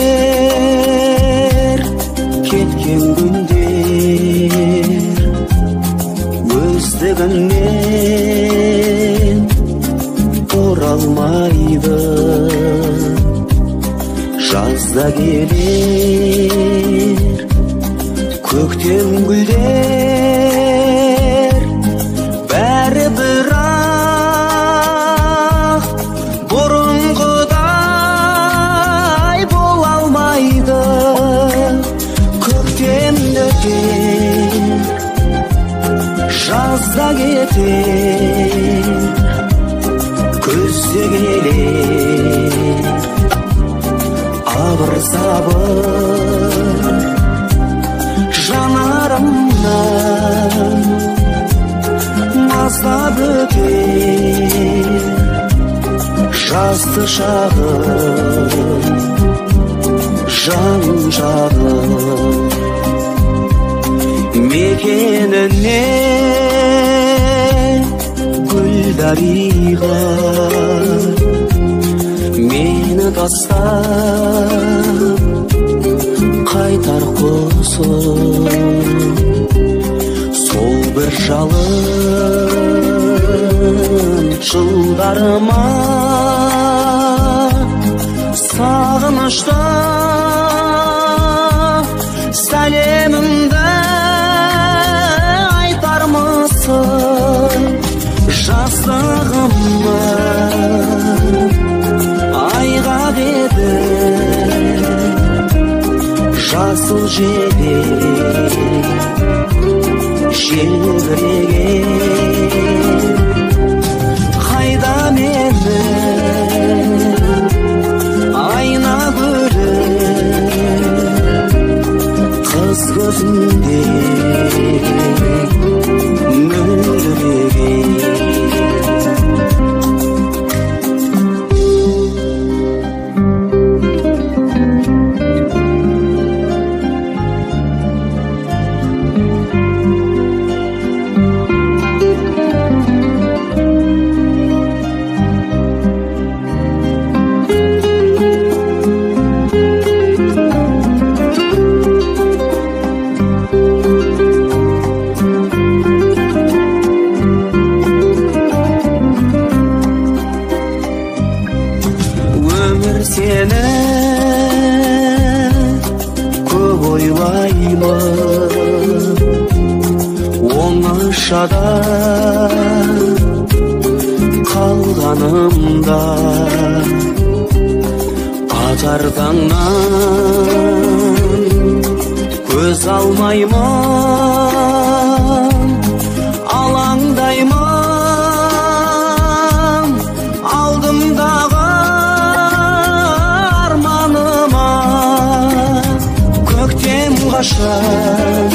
Günler, ketken günler, özlегеннен оралмайды. Жазда келер, көктем гүлдер, бәрі бірақ бұрынғыдай бола алмайды. Көктемді өтер, жазда кетер, күзде келер, абыр-сабыр жанарымнан маздап өтер жазды шағым, жан жағым. Мекеніне гүлдариға мені тастап қайтар құсым. Сол бір жалын жылдарыма сағынышты сәлемімді айтармысың. Жастығымды айғақ еді жасыл желек желбіреген. Қайда мені айна көріп қыз көзінде мөлдіреген. Сені көп ойлаймын, оңашада қалғанымда. Атар таңнан көз алмаймын, алаңдаймын алдымдағы қашан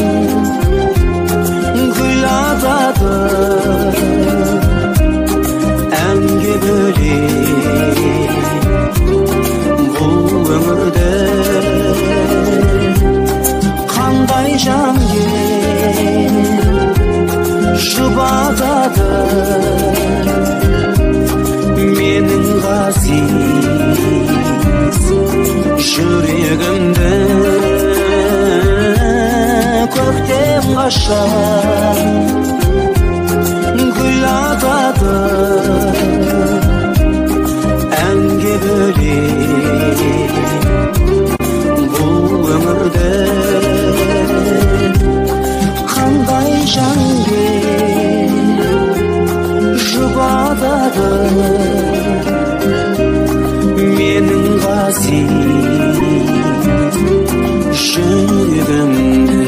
гүл атады әнге бөлек бұл өмірде. Қандай жан жұбатады менің ғазиз жүрегімді. Көктем қашан гүл атады әнге бөлек бұл өмірде. Қандай жан жұбатады менің ғазиз жүрегімді.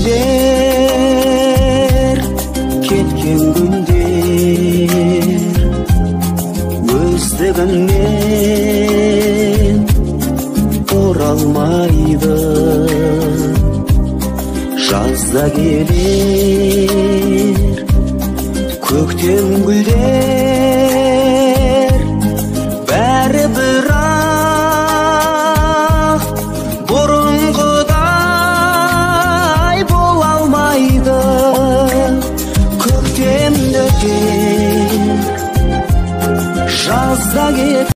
günler, ketken günler, özlegenmen oralmaydı. Жазда келер көктем гүлдер, бәрі бірақ бұрынғыдай бола алмайды. Көктем өтер, жазда келер.